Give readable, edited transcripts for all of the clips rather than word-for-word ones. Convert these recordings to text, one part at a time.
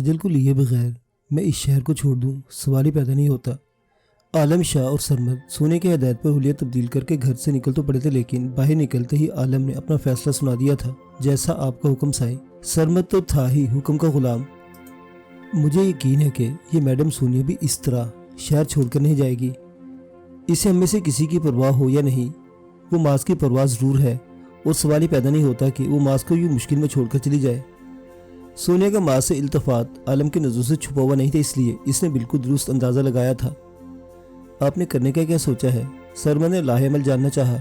اجل کو لیے بغیر میں اس شہر کو چھوڑ دوں سوال ہی پیدا نہیں ہوتا۔ عالم شاہ اور سرمد سونے کی ہدایت پر حلیہ تبدیل کر کے گھر سے نکل تو پڑے تھے، لیکن باہر نکلتے ہی عالم نے اپنا فیصلہ سنا دیا تھا۔ جیسا آپ کا حکم سائیں۔ سرمد تو تھا ہی حکم کا غلام۔ مجھے یقین ہے کہ یہ میڈم سونیا بھی اس طرح شہر چھوڑ کر نہیں جائے گی۔ اسے ہم میں سے کسی کی پرواہ ہو یا نہیں، وہ ماس کی پرواہ ضرور ہے، اور سوال ہی پیدا نہیں ہوتا کہ وہ ماس کو یوں مشکل میں چھوڑ کر چلی جائے۔ سونیا کا ماس سے التفات عالم کی نظروں سے چھپا ہوا نہیں تھا، اس لیے اس نے بالکل درست اندازہ لگایا تھا۔ آپ نے کرنے کا کیا سوچا ہے؟ سرمد نے لاہ عمل جاننا چاہا۔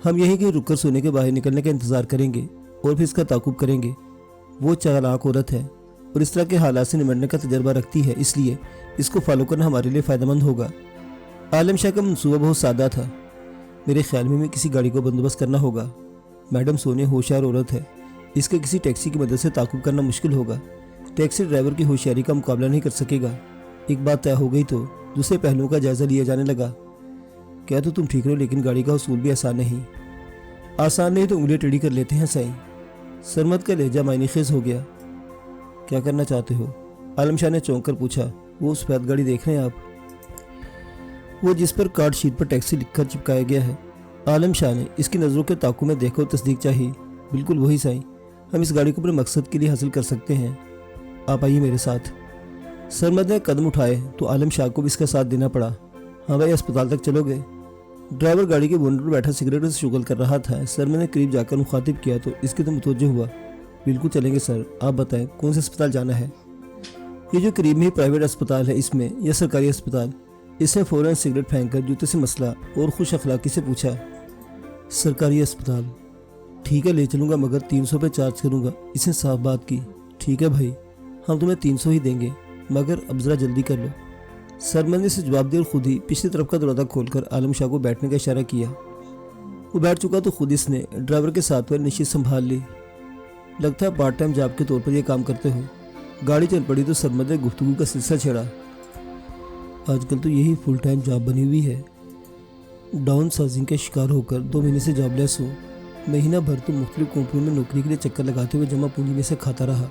ہم یہیں کہیں رک کر سونے کے باہر نکلنے کا انتظار کریں گے اور پھر اس کا تعاقب کریں گے۔ وہ چالاک عورت ہے اور اس طرح کے حالات سے نمٹنے کا تجربہ رکھتی ہے، اس لیے اس کو فالو کرنا ہمارے لیے فائدہ مند ہوگا۔ عالم شاہ کا منصوبہ بہت سادہ تھا۔ میرے خیال میں کسی گاڑی کو بندوبست کرنا ہوگا۔ میڈم سونیا ہوشیار عورت ہے، اس کے کسی ٹیکسی کی مدد سے تعاقب کرنا مشکل ہوگا۔ ٹیکسی ڈرائیور کی ہوشیاری کا مقابلہ نہیں کر سکے گا۔ ایک بات طے ہو گئی تو دوسرے پہلوؤں کا جائزہ لیا جانے لگا۔ کیا تو تم ٹھیک رہو، لیکن گاڑی کا حصول بھی آسان نہیں۔ آسان نہیں تو انگلیاں ٹیڑھی کر لیتے ہیں سائیں۔ سرمد کا لہجہ معنی خیز ہو گیا۔ کیا کرنا چاہتے ہو؟ عالم شاہ نے چونک کر پوچھا۔ وہ سفید گاڑی دیکھ رہے ہیں آپ؟ وہ جس پر کارڈ شیٹ پر ٹیکسی لکھ کر چپکایا گیا ہے۔ عالم شاہ نے اس کی نظروں کے تعاقب میں دیکھ کر تصدیق چاہی۔ بالکل وہی سائیں، ہم اس گاڑی کو اپنے مقصد کے لیے حاصل کر سکتے ہیں۔ آپ آئیے میرے ساتھ۔ سرمد نے قدم اٹھائے تو عالم شاہ کو بھی اس کا ساتھ دینا پڑا۔ ہاں بھائی، اسپتال تک چلو گے؟ ڈرائیور گاڑی کے بونٹ پر بیٹھا سگریٹ سے شغل کر رہا تھا۔ سرمد نے قریب جا کر مخاطب کیا تو اس کی تو متوجہ ہوا۔ بالکل چلیں گے سر، آپ بتائیں کون سے اسپتال جانا ہے؟ یہ جو قریب میں ہی پرائیویٹ اسپتال ہے، اس میں یا سرکاری اسپتال؟ اس نے فوراً سگریٹ پھینک کر جوتے سے مسئلہ اور خوش اخلاقی سے پوچھا۔ سرکاری اسپتال؟ ٹھیک ہے، لے چلوں گا، مگر 300 پہ چارج کروں گا۔ اس نے صاف بات کی۔ ٹھیک ہے بھائی، ہم تمہیں 300 ہی دیں گے، مگر اب ذرا جلدی کر لو۔ سرمد نے اسے جواب دیا اور خود ہی پچھلی طرف کا دروازہ کھول کر عالم شاہ کو بیٹھنے کا اشارہ کیا۔ وہ بیٹھ چکا تو خود اس نے ڈرائیور کے ساتھ پر نشست سنبھال لی۔ لگتا ہے پارٹ ٹائم جاب کے طور پر یہ کام کرتے ہو۔ گاڑی چل پڑی تو سرمد نے گفتگو کا سلسلہ چھیڑا۔ آج کل تو یہی فل ٹائم جاب بنی ہوئی ہے۔ ڈاؤن سائزنگ کا شکار ہو کر 2 مہینے سے جاب لیس ہو۔ مہینہ بھر تو مختلف کمپنیوں میں نوکری کے لیے چکر لگاتے ہوئے جمع پونجی میں سے کھاتا رہا۔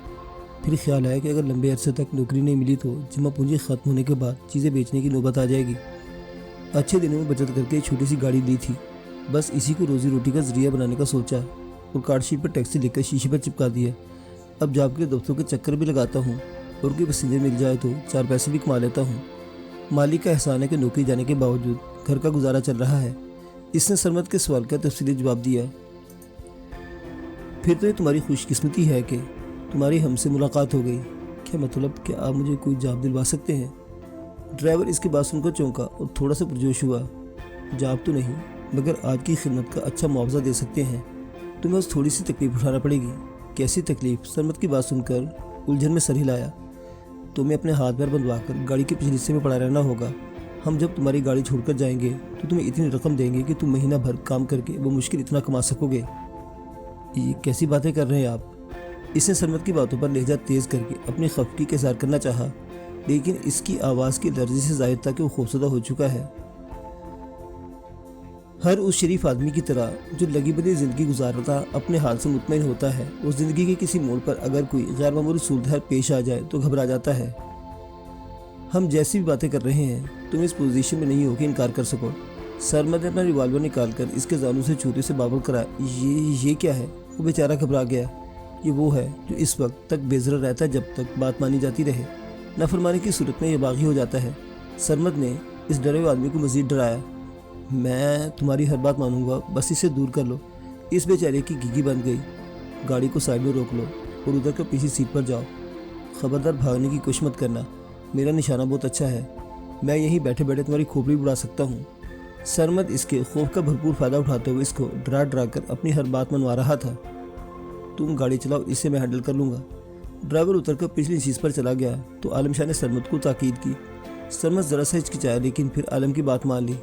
پھر خیال آیا کہ اگر لمبے عرصے تک نوکری نہیں ملی تو جمع پونجی ختم ہونے کے بعد چیزیں بیچنے کی نوبت آ جائے گی۔ اچھے دنوں میں بچت کر کے ایک چھوٹی سی گاڑی لی تھی، بس اسی کو روزی روٹی کا ذریعہ بنانے کا سوچا اور کارڈ شیٹ پر ٹیکسی لکھ کر شیشے پر چپکا دیا۔ اب جاب کے دفتروں کے چکر بھی لگاتا ہوں اور کوئی پیسنجر مل جائے تو 4 پیسے بھی کما لیتا ہوں۔ مالک کا احسان ہے کہ نوکری جانے کے باوجود گھر کا گزارا چل رہا ہے۔ اس نے سرمد کے سوال کا تفصیلی جواب دیا۔ پھر تو یہ تمہاری خوش قسمتی ہے کہ تمہاری ہم سے ملاقات ہو گئی۔ کیا مطلب کہ آپ مجھے کوئی جاب دلوا سکتے ہیں؟ ڈرائیور اس کی بات سن کر چونکا اور تھوڑا سا پرجوش ہوا۔ جاب تو نہیں، مگر آج کی خدمت کا اچھا معاوضہ دے سکتے ہیں۔ تمہیں بس تھوڑی سی تکلیف اٹھانا پڑے گی۔ کیسی تکلیف؟ سرمد کی بات سن کر الجھن میں سر ہلایا۔ تمہیں اپنے ہاتھ پیر بندھوا کر گاڑی کے پچھلے حصے میں پڑا رہنا ہوگا۔ ہم جب تمہاری گاڑی چھوڑ کر جائیں گے تو تمہیں اتنی رقم دیں گے کہ تم مہینہ بھر کام کر کے بمشکل اتنا کما سکو گے۔ یہ کیسی باتیں کر رہے ہیں آپ؟ اس نے سرمد کی باتوں پر لہجہ تیز کر کے اپنی خفگی کا اظہار کرنا چاہا، لیکن اس کی آواز کی لرزی سے ظاہر تھا کہ وہ خوفزدہ ہو چکا ہے۔ ہر اس شریف آدمی کی طرح جو لگی بلی زندگی گزارتا اپنے حال سے مطمئن ہوتا ہے، اس زندگی کے کسی موڑ پر اگر کوئی غیر معمولی صورتحال پیش آ جائے تو گھبرا جاتا ہے۔ ہم جیسی بھی باتیں کر رہے ہیں، تم اس پوزیشن میں نہیں ہو کہ انکار کر سکو۔ سرمد نے اپنا ریوالور نکال کر اس کے زانوں سے چھوتے سے بابل کرا۔ یہ کیا ہے؟ وہ بیچارہ گھبرا گیا۔ یہ وہ ہے جو اس وقت تک بے ضرر رہتا ہے جب تک بات مانی جاتی رہے، نافرمانی کی صورت میں یہ باغی ہو جاتا ہے۔ سرمد نے اس ڈرے ہوئے آدمی کو مزید ڈرایا۔ میں تمہاری ہر بات مانوں گا، بس اسے دور کر لو۔ اس بیچارے کی گیگی بن گئی۔ گاڑی کو سائڈ میں روک لو اور ادھر کر پیچھے سیٹ پر جاؤ۔ خبردار بھاگنے کی کوشش مت کرنا، میرا نشانہ بہت اچھا ہے، میں یہیں بیٹھے بیٹھے تمہاری کھوپڑی اڑا سکتا ہوں۔ سرمد اس کے خوف کا بھرپور فائدہ اٹھاتے ہوئے اس کو ڈرا ڈرا کر اپنی ہر بات منوا رہا تھا۔ تم گاڑی چلاؤ، اسے میں ہینڈل کر لوں گا۔ ڈرائیور اتر کر پچھلی سیٹ پر چلا گیا تو عالم شاہ نے سرمد کو تاکید کی۔ سرمد ذرا سا ہچکچایا، لیکن پھر عالم کی بات مان لی۔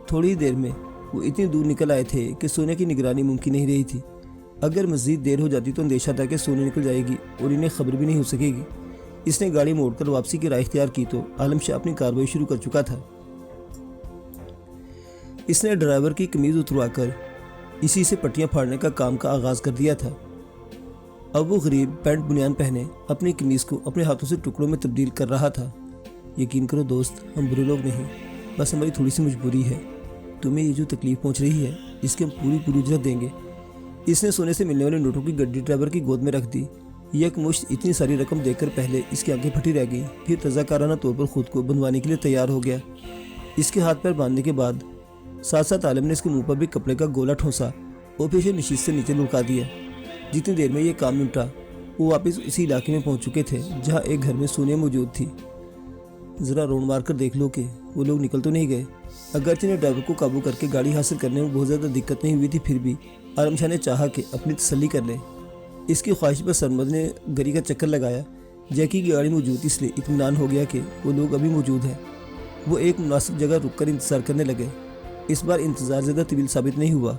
تھوڑی ہی دیر میں وہ اتنی دور نکل آئے تھے کہ سونیا کی نگرانی ممکن نہیں رہی تھی۔ اگر مزید دیر ہو جاتی تو اندیشہ تھا کہ سونیا نکل جائے گی اور انہیں خبر بھی نہیں ہو سکے گی۔ اس نے گاڑی موڑ کر واپسی کی راہ اختیار کی تو عالم شاہ اپنی کارروائی شروع کر چکا تھا۔ اس نے ڈرائیور کی قمیض اتروا کر اسی سے پٹیاں پھاڑنے کا کام کا آغاز کر دیا تھا۔ اب وہ غریب پینٹ بنیان پہنے اپنی قمیض کو اپنے ہاتھوں سے ٹکڑوں میں تبدیل کر رہا تھا۔ یقین کرو دوست، ہم برے لوگ نہیں، بس ہماری تھوڑی سی مجبوری ہے۔ تمہیں یہ جو تکلیف پہنچ رہی ہے اس کی ہم پوری اجرت دیں گے۔ اس نے سونے سے ملنے والے نوٹوں کی گڈی ڈرائیور کی گود میں رکھ دی۔ یک مشت اتنی ساری رقم دیکھ کر پہلے اس کی آنکھیں پھٹی رہ گئی، پھر رضاکارانہ طور پر خود کو بندھوانے کے لیے تیار ہو گیا۔ اس کے ہاتھ پیر باندھنے کے بعد ساتھ ساتھ عالم نے اس کے منہ پر بھی کپڑے کا گولا ٹھونسا اور پھر اسے نشست سے نیچے لڑکا دیا۔ جتنی دیر میں یہ کام نمٹا وہ واپس اسی علاقے میں پہنچ چکے تھے جہاں ایک گھر میں سونیا موجود تھی۔ ذرا رونڈ مار کر دیکھ لو کہ وہ لوگ نکل تو نہیں گئے۔ اگرچہ نے ڈرائیور کو قابو کر کے گاڑی حاصل کرنے میں بہت زیادہ دقت نہیں ہوئی تھی، پھر بھی عالم شاہ نے چاہا کہ اپنی تسلی کر لے۔ اس کی خواہش پر سرمد نے گلی کا چکر لگایا۔ جیکی کی گاڑی موجود تھی اس لیے اطمینان ہو گیا کہ وہ لوگ ابھی موجود ہیں۔ وہ ایک مناسب جگہ رک کر انتظار کرنے لگے۔ اس بار انتظار زیادہ طویل ثابت نہیں ہوا۔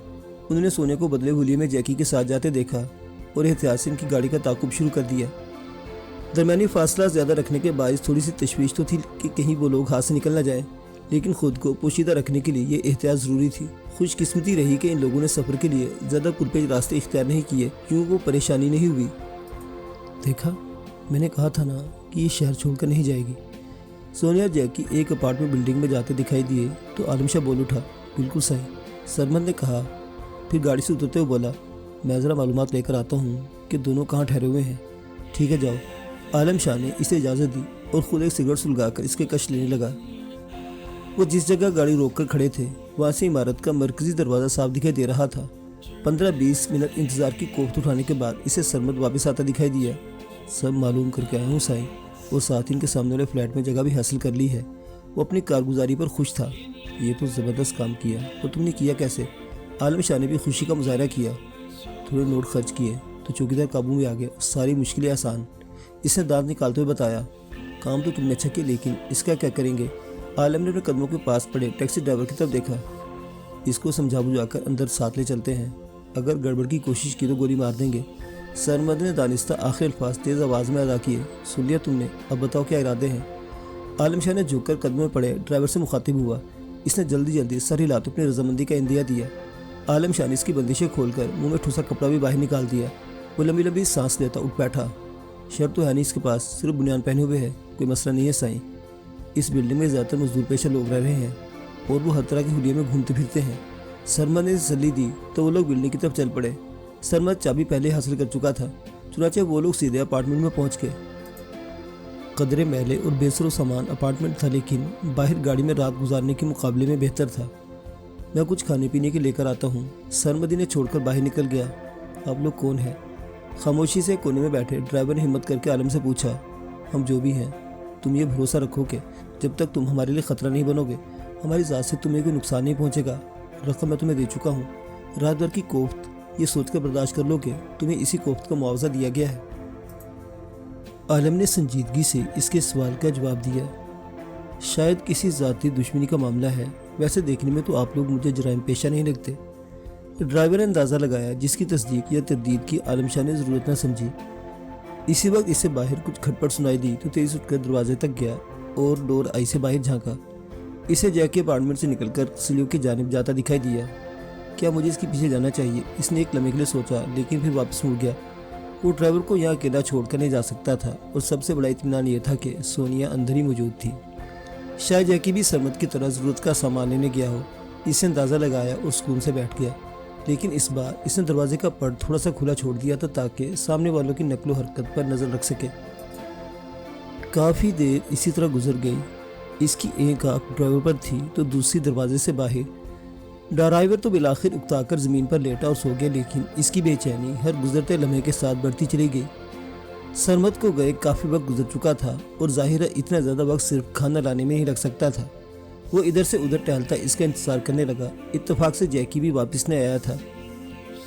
انہوں نے سونے کو بدلے ہولیے میں جیکی کے ساتھ جاتے دیکھا اور احتیاط سے ان کی گاڑی کا تعاقب شروع کر دیا۔ درمیانی فاصلہ زیادہ رکھنے کے باعث تھوڑی سی تشویش تو تھی کہ کہیں وہ لوگ ہاتھ سے نکل نہ جائیں، لیکن خود کو پوشیدہ رکھنے کے لیے یہ احتیاط ضروری تھی۔ خوش قسمتی رہی کہ ان لوگوں نے سفر کے لیے زیادہ پرپیچ راستے اختیار نہیں کیے، کیوں وہ پریشانی نہیں ہوئی۔ دیکھا، میں نے کہا تھا نا کہ یہ شہر چھوڑ کر نہیں جائے گی۔ سونیا جیکی ایک اپارٹمنٹ بلڈنگ میں جاتے دکھائی دیے تو عالم شاہ بول اٹھا، بالکل صحیح، سرمد نے کہا۔ پھر گاڑی سے اترتے ہوئے بولا، میں ذرا معلومات لے کر آتا ہوں کہ دونوں کہاں ٹھہرے ہوئے ہیں۔ ٹھیک ہے، جاؤ۔ عالم شاہ نے اسے اجازت دی اور خود ایک سگریٹ سلگا کر اس کے کش لینے لگا۔ وہ جس جگہ گاڑی روک کر کھڑے تھے وہاں سے عمارت کا مرکزی دروازہ صاف دکھائی دے رہا تھا۔ 15-20 منٹ انتظار کی کوفت اٹھانے کے بعد اسے سرمد واپس آتا دکھائی دیا۔ سب معلوم کر کے آیا ہوں سائی، اور ساتھ ان کے سامنے والے فلیٹ میں جگہ بھی حاصل کر لی ہے۔ وہ اپنی کارگزاری پر خوش تھا۔ یہ تو زبردست کام کیا، اور تم نے کیا کیسے؟ عالم شاہ نے بھی خوشی کا مظاہرہ کیا۔ تھوڑے نوٹ خرچ کیے تو چوکیدار قابو میں آ گئے اور ساری مشکلیں آسان۔ اس نے دانت نکالتے ہوئے بتایا، کام تو تم نے اچھا کیا، لیکن اس کا کیا کریں گے؟ عالم نے اپنے قدموں کے پاس پڑے ٹیکسی ڈرائیور کی طرف دیکھا۔ اس کو سمجھا بجھا کر اندر ساتھ لے چلتے ہیں، اگر گڑبڑ کی کوشش کی تو گولی مار دیں گے۔ سرمد نے دانستہ آخری الفاظ تیز آواز میں ادا کیے۔ سن لیا تم نے، اب بتاؤ کیا ارادے ہیں؟ عالم شاہ نے جھک کر قدموں میں پڑے ڈرائیور سے مخاطب ہوا۔ اس نے جلدی سر ہلاتے اپنی رضامندی کا اندیا دیا۔ عالم شاہ نے اس کی بندشیں کھول کر منہ میں ٹھوسا کپڑا بھی باہر نکال دیا۔ وہ لمبی سانس لیتا اٹھ بیٹھا۔ شرط تو ہے نہیں اس کے پاس، صرف بنیان پہنے ہوئے ہے، کوئی مسئلہ نہیں ہے سائیں۔ اس بلڈنگ میں زیادہ تر مزدور پیشہ لوگ رہ رہے ہیں اور وہ ہر طرح کی حلیے میں گھومتے پھرتے ہیں۔ سرمد نے تسلی دی تو وہ لوگ بلڈنگ کی طرف چل پڑے۔ سرمد چابی پہلے حاصل کر چکا تھا، چنانچہ وہ لوگ سیدھے اپارٹمنٹ میں پہنچ گئے۔ قدرے میلے اور بے سر و سامان اپارٹمنٹ تھا، لیکن باہر گاڑی میں رات گزارنے کے مقابلے میں بہتر تھا۔ میں کچھ کھانے پینے کے لے کر آتا ہوں۔ سرمد انہیں چھوڑ کر باہر نکل گیا۔ آپ لوگ کون ہیں؟ خاموشی سے کونے میں بیٹھے ڈرائیور نے ہمت کر کے عالم سے پوچھا۔ ہم جو بھی ہیں، تم یہ بھروسہ رکھو کہ جب تک تم ہمارے لیے خطرہ نہیں بنو گے ہماری ذات سے تمہیں کوئی نقصان نہیں پہنچے گا۔ رقم میں تمہیں دے چکا ہوں، رات بھر کی کوفت، یہ سوچ کر برداشت کر لو کہ تمہیں اسی کوفت کا معاوضہ دیا گیا ہے۔ عالم نے سنجیدگی سے اس کے سوال کا جواب دیا۔ شاید کسی ذاتی دشمنی کا معاملہ ہے، ویسے دیکھنے میں تو آپ لوگ مجھے جرائم پیشہ نہیں لگتے۔ ڈرائیور نے اندازہ لگایا، جس کی تصدیق یا تردید کی عالم شاہ نے ضرورت نہ سمجھی۔ اسی وقت اسے باہر کچھ کھٹپٹ سنائی دی تو تیز اٹھ کر دروازے تک گیا اور ڈور آئی سے باہر جھانکا۔ اسے جیکی اپارٹمنٹ سے نکل کر سلیو کی جانب جاتا دکھائی دیا۔ کیا مجھے اس کے پیچھے جانا چاہیے؟ اس نے ایک لمحے کے لیے سوچا، لیکن پھر واپس مڑ گیا۔ وہ ڈرائیور کو یہاں اکیلا چھوڑ کر نہیں جا سکتا تھا، اور سب سے بڑا اطمینان یہ تھا کہ سونیا اندر ہی موجود تھی۔ شاید جیکی بھی سرمد کی طرح ضرورت کا سامان لینے گیا ہو۔ اس نے اندازہ لگایا اور سکون سے بیٹھ گیا، لیکن اس بار اس نے دروازے کا پرد تھوڑا سا کھلا چھوڑ دیا تھا تاکہ سامنے والوں کی نقل و حرکت پر نظر رکھ سکے۔ کافی دیر اسی طرح گزر گئی۔ اس کی ایک آنکھ ڈرائیور پر تھی تو دوسری دروازے سے باہر۔ ڈرائیور تو بالآخر اکتا کر زمین پر لیٹا اور سو گیا، لیکن اس کی بے چینی ہر گزرتے لمحے کے ساتھ بڑھتی چلی گئی۔ سرمد کو گئے کافی وقت گزر چکا تھا اور ظاہر ہے اتنا زیادہ وقت صرف کھانا لانے میں ہی لگ سکتا تھا۔ وہ ادھر سے ادھر ٹہلتا اس کا انتظار کرنے لگا۔ اتفاق سے جیکی بھی واپس نہ آیا تھا۔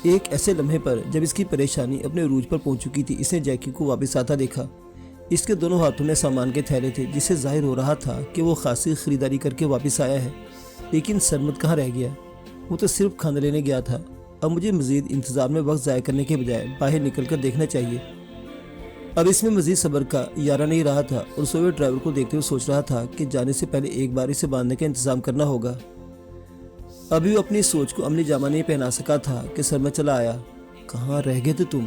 ایک ایسے لمحے پر جب اس کی پریشانی اپنے عروج پر پہنچ چکی تھی، اس نے جیکی کو واپس آتا دیکھا۔ اس کے دونوں ہاتھوں میں سامان کے تھیلے تھے، جس سے ظاہر ہو رہا تھا کہ وہ خاصی خریداری کر کے واپس آیا ہے۔ لیکن سرمد کہاں رہ گیا؟ وہ تو صرف کھانا لینے گیا تھا۔ اب مجھے مزید انتظار میں وقت ضائع کرنے کے بجائے باہر نکل کر دیکھنا چاہیے۔ اب اس میں مزید صبر کا یارہ نہیں رہا تھا اور سوئے ڈرائیور کو دیکھتے ہوئے سوچ رہا تھا کہ جانے سے پہلے ایک بار اسے باندھنے کا انتظام کرنا ہوگا۔ ابھی وہ اپنی سوچ کو عملی جامہ نہیں پہنا سکا تھا کہ سرمد چلا آیا۔ کہاں رہ گئے تھے تم؟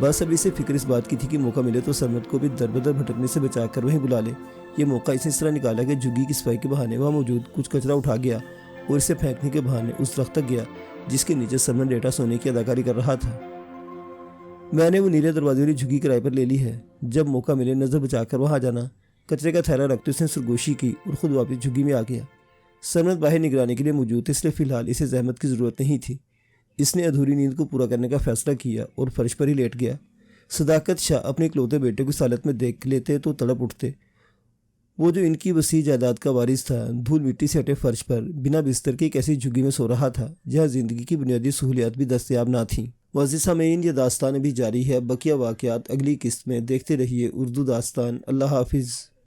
بس ابھی سے فکر اس بات کی تھی کہ موقع ملے تو سرمد کو بھی در بدر بھٹکنے سے بچا کر وہیں بلا لے۔ یہ موقع اس طرح نکالا کہ جھگی کی صفائی کے بہانے وہاں موجود کچھ کچرا اٹھا گیا اور اسے پھینکنے کے بہانے اس درخت تک گیا جس کے نیچے سرمد لیٹا سونے کی اداکاری کر رہا تھا۔ میں نے وہ نیلے دروازے والی جھگی کرائے پر لے لی ہے، جب موقع ملے نظر بچا کر وہاں جانا۔ کچرے کا تھیلا رکھتے اس نے سرگوشی کی اور خود واپس جھگی میں آ گیا۔ سرمد باہر نگرانی کے لیے موجود تھے، اس لیے فی الحال اسے زحمت کی ضرورت نہیں تھی۔ اس نے ادھوری نیند کو پورا کرنے کا فیصلہ کیا اور فرش پر ہی لیٹ گیا۔ صداقت شاہ اپنے اکلوتے بیٹے کو اس حالت میں دیکھ لیتے تو تڑپ اٹھتے۔ وہ جو ان کی وسیع جائیداد کا وارث تھا، دھول مٹی سے ہٹے فرش پر بنا بستر کے ایک ایسی جھگی میں سو رہا تھا جہاں زندگی کی بنیادی سہولیات بھی دستیاب نہ تھیں۔ معزز سامعین، یہ داستان ابھی جاری ہے، بقیہ واقعات اگلی قسط میں دیکھتے رہیے۔ اردو داستان۔ اللہ حافظ۔